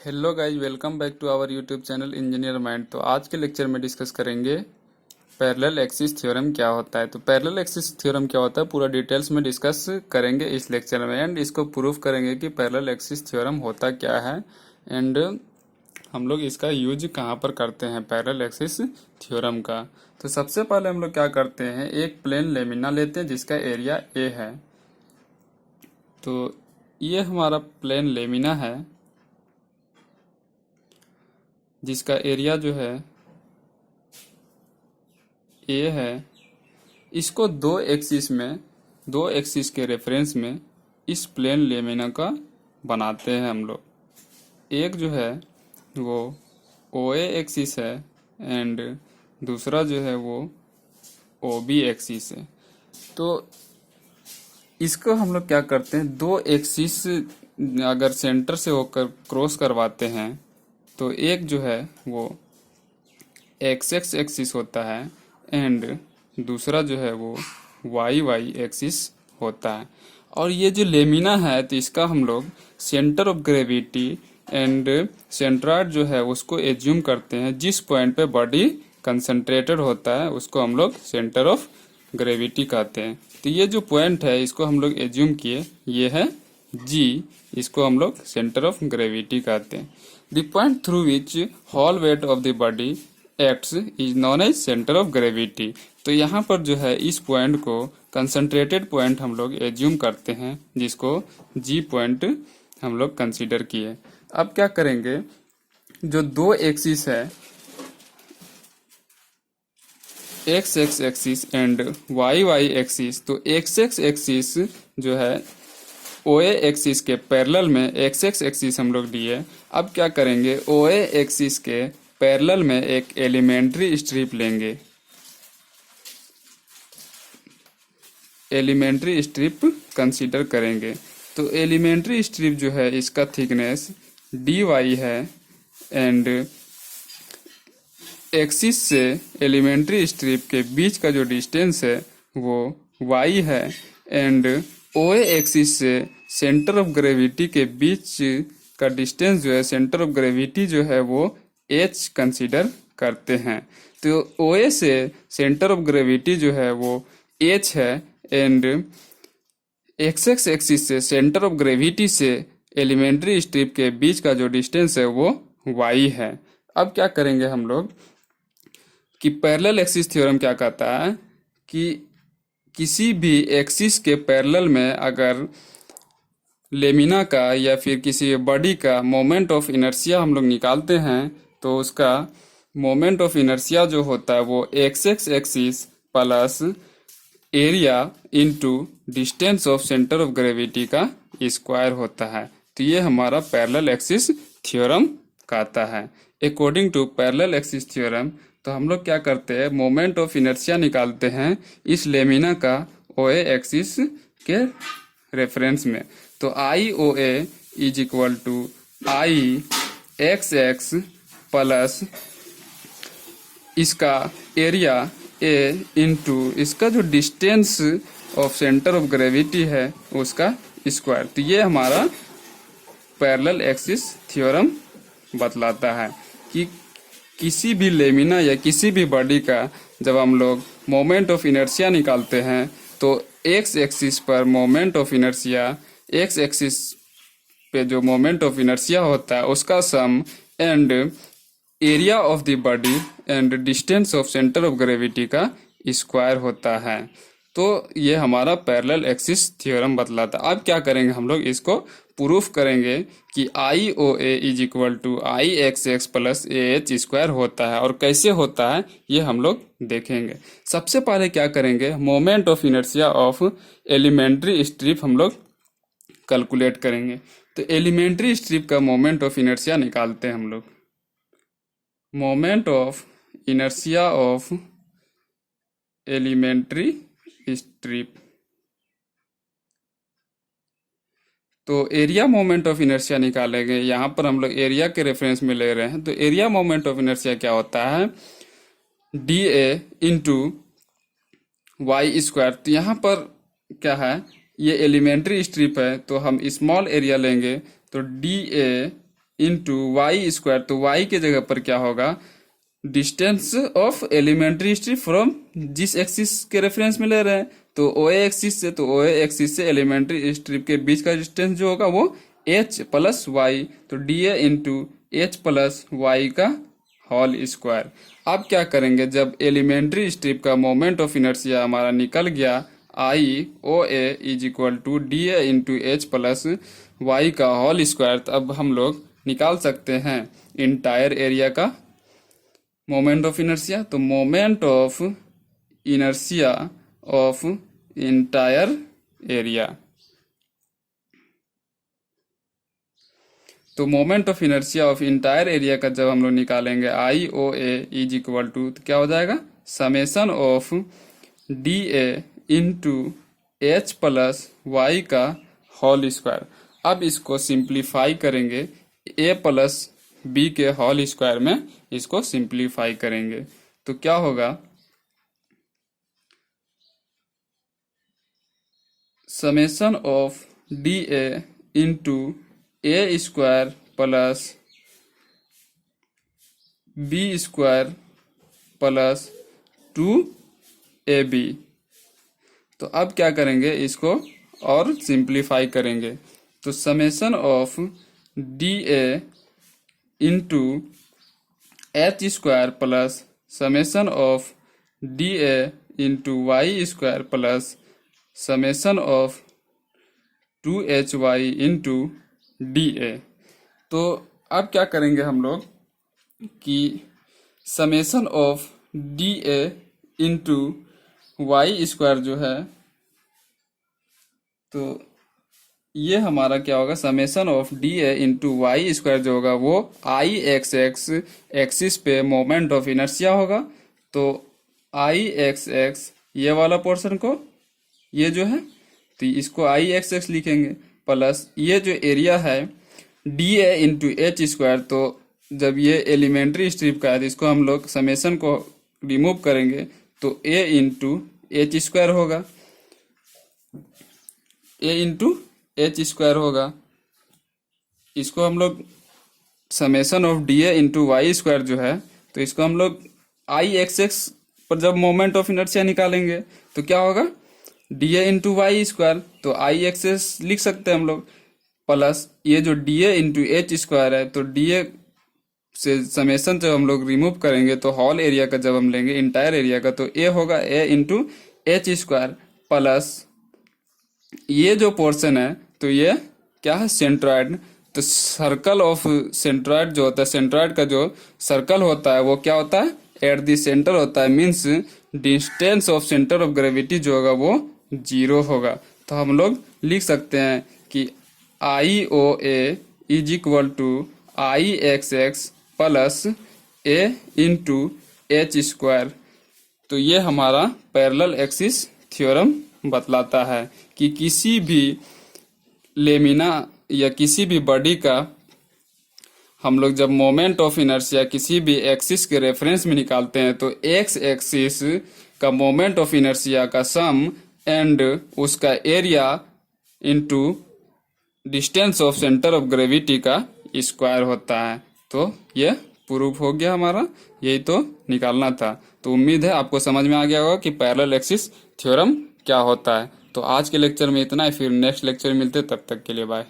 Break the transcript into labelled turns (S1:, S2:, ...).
S1: Hello guys, welcome back to our YouTube channel engineer mind. तो आज के lecture में डिस्कस करेंगे पैरेलल एक्सिस थ्योरम क्या होता है। तो पैरेलल एक्सिस थ्योरम क्या होता है पूरा डिटेल्स में डिस्कस करेंगे इस लेक्चर में, एंड इसको प्रूफ करेंगे कि पैरेलल एक्सिस थ्योरम होता क्या है एंड हम लोग इसका यूज कहाँ पर करते हैं पैरेलल एक्सिस थ्योरम का। तो सबसे पहले हम लोग क्या करते हैं, एक प्लेन लेमिना लेते हैं जिसका एरिया ए है। तो ये हमारा प्लेन लेमिना है जिसका एरिया जो है ए है। इसको दो एक्सिस के रेफरेंस में इस प्लेन लेमिना का बनाते हैं हम लोग। एक जो है वो ओ ए एक्सिस है एंड दूसरा जो है वो ओ बी एक्सिस है। तो इसको हम लोग क्या करते हैं, दो एक्सिस अगर सेंटर से होकर क्रॉस करवाते हैं तो एक जो है वो एक्स एक्स एक्सिस होता है एंड दूसरा जो है वो वाई वाई एक्सिस होता है। और ये जो लेमिना है तो इसका हम लोग centre of gravity and centroid जो है उसको एज्यूम करते हैं। जिस पॉइंट पे बॉडी कंसंट्रेटेड होता है उसको हम लोग सेंटर ऑफ ग्रेविटी कहते हैं। तो ये जो पॉइंट है इसको हम लोग एज्यूम किए, ये है जी, इसको हम लोग सेंटर ऑफ ग्रेविटी कहते हैं। The point through which whole weight of the body acts is known as centre of gravity. तो यहाँ पर जो है इस पॉइंट को कंसंट्रेटेड पॉइंट हम लोग एज्यूम करते हैं जिसको जी पॉइंट हम लोग कंसीडर किए। अब क्या करेंगे, जो दो एक्सिस है X X axis and Y Y axis, तो एक्स एक्स एक्सिस जो है ओ ए एक्सिस के पैरेलल में एक्स एक्स एक्सिस हम लोग लिए। अब क्या करेंगे, ओ ए एक्सिस के पैरेलल में एक एलिमेंट्री स्ट्रिप लेंगे। एलिमेंट्री स्ट्रिप कंसीडर करेंगे। तो एलिमेंट्री स्ट्रिप जो है इसका थिकनेस डी वाई है एंड एक्सिस से एलिमेंट्री स्ट्रिप के बीच का जो डिस्टेंस है वो वाई है एंड ओ ए एक्सिस से सेंटर ऑफ ग्रेविटी के बीच का डिस्टेंस जो है, सेंटर ऑफ ग्रेविटी जो है वो एच कंसीडर करते हैं। तो ओ ए से सेंटर ऑफ ग्रेविटी जो है वो एच है एंड एक्स एक्स एक्सिस से सेंटर ऑफ ग्रेविटी से एलिमेंट्री स्ट्रिप के बीच का जो डिस्टेंस है वो वाई है। अब क्या करेंगे हम लोग कि पैरेलल एक्सिस थ्योरम क्या कहता है कि किसी भी एक्सिस के पैरेलल में अगर लेमिना का या फिर किसी बॉडी का मोमेंट ऑफ इनर्शिया हम लोग निकालते हैं तो उसका मोमेंट ऑफ इनर्शिया जो होता है वो x X axis plus area into distance of centre of gravity का स्क्वायर होता है। तो ये हमारा पैरेलल एक्सिस थ्योरम कहता है। According to parallel axis theorem तो हम लोग क्या करते हैं, मोमेंट ऑफ इनर्शिया निकालते हैं इस लेमिना का ओ ए एक्सिस के रेफरेंस में। तो I O A is equal to I X X plus इसका एरिया ए इंटू इसका जो distance of centre of gravity है उसका स्क्वायर। तो ये हमारा पैरेलल एक्सिस थ्योरम बतलाता है कि किसी भी लेमिना या किसी भी बॉडी का जब हम लोग मोमेंट ऑफ इनर्शिया निकालते हैं तो एक्स एक्सिस पर moment of inertia, X axis पे जो मोमेंट ऑफ इनर्शिया होता है उसका sum and area of the body and distance of centre of gravity का स्क्वायर होता है। तो ये हमारा पैरेलल एक्सिस थ्योरम बतलाता है। अब क्या करेंगे, हम लोग इसको प्रूफ करेंगे कि I O A is equal to I X X plus A H square होता है। और कैसे होता है ये हम लोग देखेंगे। सबसे पहले क्या करेंगे, moment of inertia of elementary strip हम लोग कैलकुलेट करेंगे। तो एलिमेंट्री स्ट्रिप का मोमेंट ऑफ इनर्शिया निकालते हैं हम लोग। Moment of inertia of elementary strip, तो एरिया मोमेंट ऑफ इनर्शिया निकालेंगे। यहाँ पर हम लोग एरिया के रेफरेंस में ले रहे हैं। तो एरिया मोमेंट ऑफ इनर्शिया क्या होता है, D A into Y square. तो यहाँ पर क्या है, ये एलिमेंट्री स्ट्रिप है तो हम स्मॉल एरिया लेंगे तो D A into Y square, तो वाई के जगह पर क्या होगा, distance of elementary strip from जिस एक्सिस के रेफरेंस में ले रहे हैं, तो ओए एक्सिस से, तो ओए एक्सिस से एलिमेंट्री स्ट्रिप के बीच का डिस्टेंस जो होगा वो एच प्लस वाई, तो D A into H plus Y का होल स्क्वायर। अब क्या करेंगे, जब एलिमेंट्री स्ट्रिप का मोमेंट ऑफ इनर्शिया हमारा निकल गया, I O A is equal to D A into H plus Y का होल स्क्वायर, तो अब हम लोग निकाल सकते हैं इंटायर एरिया का मोमेंट ऑफ इनर्शिया। तो moment of inertia of entire area, तो moment of inertia of entire area का जब हम लोग निकालेंगे, I O A is equal to, तो क्या हो जाएगा, summation of D A into H plus Y का होल स्क्वायर। अब इसको सिंप्लीफाई करेंगे, ए प्लस बी के होल स्क्वायर में इसको सिंप्लीफाई करेंगे, तो क्या होगा, summation of D A into A square plus B square plus 2ab। तो अब क्या करेंगे, इसको और सिंप्लीफाई करेंगे, तो summation of D A into H square plus summation of D A into Y square plus summation of 2hy into D A. तो अब क्या करेंगे हम लोग कि summation of D A into Y square जो है, तो ये हमारा क्या होगा, summation of D A into Y square जो होगा वो आई एक्स एक्स एक्सिस पे मोमेंट ऑफ इनर्शिया होगा। तो आई एक्स एक्स ये वाला पोर्शन को, ये जो है, तो इसको आई एक्स एक्स लिखेंगे, प्लस ये जो एरिया है D A into H square, तो जब ये एलिमेंट्री स्ट्रिप का है तो इसको हम लोग समेशन को रिमूव करेंगे, तो ए इंटू एच स्क्वायर होगा, ए इंटू एच स्क्वायर होगा। इसको हम लोग summation of D A into Y square जो है, तो इसको हम लोग आई एक्स एक्स पर जब मोमेंट ऑफ इनर्शिया निकालेंगे तो क्या होगा, D A into Y square, तो आई एक्स एक्स लिख सकते हैं हम लोग, प्लस ये जो D A into H square है, तो डी ए से समेशन जब हम लोग रिमूव करेंगे तो होल एरिया का जब हम लेंगे इंटायर एरिया का, तो ए होगा ए इंटू एच स्क्वायर प्लस ये जो पोर्शन है, तो ये क्या है, सेंट्रॉइड। तो सर्कल ऑफ सेंट्रॉइड जो होता है, सेंट्रॉइड का जो सर्कल होता है वो क्या होता है, एट द सेंटर होता है, means distance of centre of gravity जो होगा वो 0 होगा। तो हम लोग लिख सकते हैं कि I O A is equal to I X X plus A into H square. तो ये हमारा पैरेलल एक्सिस थ्योरम बतलाता है कि किसी भी लेमिना या किसी भी बॉडी का हम लोग जब मोमेंट ऑफ इनर्शिया किसी भी एक्सिस के रेफरेंस में निकालते हैं, तो एक्स एक्सिस का मोमेंट ऑफ इनर्शिया का सम एंड उसका area into distance of centre of gravity का स्क्वायर होता है। तो ये प्रूफ हो गया हमारा, यही तो निकालना था। तो उम्मीद है आपको समझ में आ गया होगा कि पैरेलल एक्सिस थ्योरम क्या होता है। तो आज के लेक्चर में इतना ही, फिर नेक्स्ट लेक्चर में मिलते, तब तक के लिए बाय।